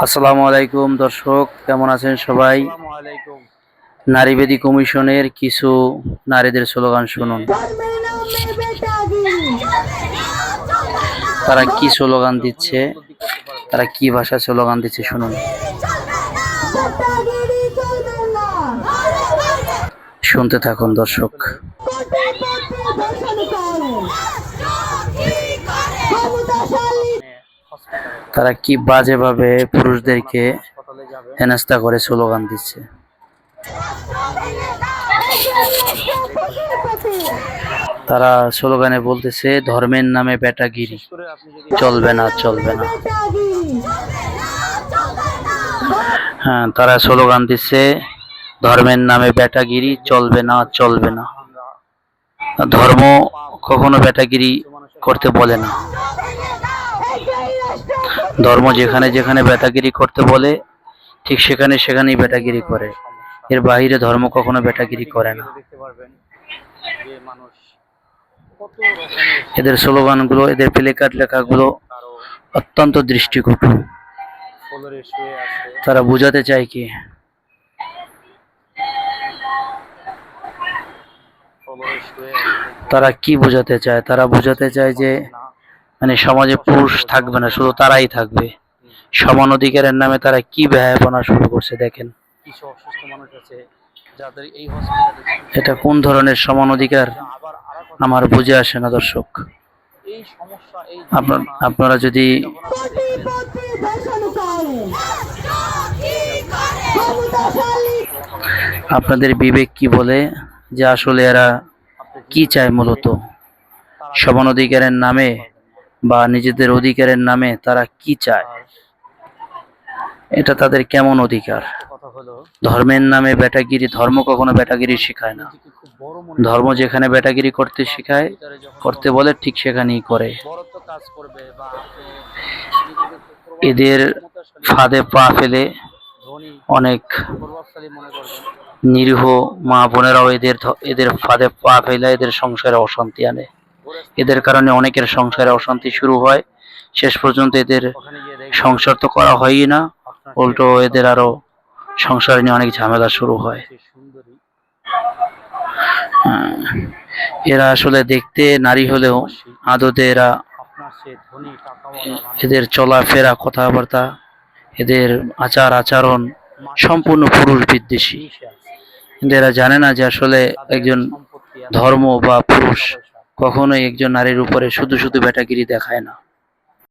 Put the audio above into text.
আসসালামু আলাইকুম দর্শক, কেমন আছেন সবাই? নারীবাদী কমিশনের কিছু নারীদের স্লোগান শুনুন। তারা কি স্লোগান দিচ্ছে, তারা কি ভাষা স্লোগান দিচ্ছে শুনুন। শুনতে থাকুন দর্শক। তারা কি বাজেভাবে পুরুষদেরকে হেনস্থা করে স্লোগান দিচ্ছে। তারা স্লোগানে বলতেছে, ধর্মের নামে বেটাগিরি চলবে না, চলবে না। হ্যাঁ, তারা স্লোগান দিচ্ছে, ধর্মের নামে বেটাগিরি চলবে না, চলবে না। ধর্ম কখনো বেটাগিরি করতে বলে না। ধর্ম যেখানে যেখানে বেটাগিরি করতে বলে, ঠিক সেখানে সেখানেই বেটাগিরি করে। এর বাইরে ধর্ম কখনো বেটাগিরি করে না। এদের স্লোগানগুলো, এদের প্লেকার্ড লেখাগুলো অত্যন্ত দৃষ্টিকটু। তারা বুঝাতে চায় কি? তারা কি বোঝাতে চায়? তারা বোঝাতে চায় যে সমাজে পুরুষ থাকবে না, শুধু তারাই থাকবে। সমান অধিকারের নামে তারা কি ব্যয়াপনা শুরু করছে দেখেন। এটা কোন ধরনের সমান অধিকার আমার বুঝে আসে না দর্শক। আপনারা যদি আপনাদের বিবেক কি বলে যে আসলে এরা কি চায়, মূলত সমান অধিকারের নামে বা নিজেদের অধিকারের নামে তারা কি চায়? এটা তাদের কেমন অধিকার? ধর্মের নামে বেটাগিরি, ধর্ম কখনো বেটাগিরি শেখায় না। ধর্ম যেখানে বেটাগিরি করতে শেখায়, করতে বলে, ঠিক সেখানেই করে। এদের ফাঁদে পা ফেলে অনেক নিরীহ মা বোনেরাও এদের ফাঁদে পা ফেলে এদের সংসারে অশান্তি আনে। এদের কারণে অনেকের সংসারে অশান্তি শুরু হয়। শেষ পর্যন্ত এদের সংসার তো করা হয়ই না, উল্টো এদের আরো সংসার নিয়ে অনেক ঝামেলা শুরু হয়। এরা আসলে দেখতে নারী হলেও আদতে এদের চলাফেরা, কথাবার্তা, এদের আচার আচরণ সম্পূর্ণ পুরুষ বিদ্বেষী। কিন্তু এরা জানে না যে আসলে একজন ধর্ম বা পুরুষ কখনোই একজন নারীর উপরে শুধু শুধু বেটাগিরি দেখায় না।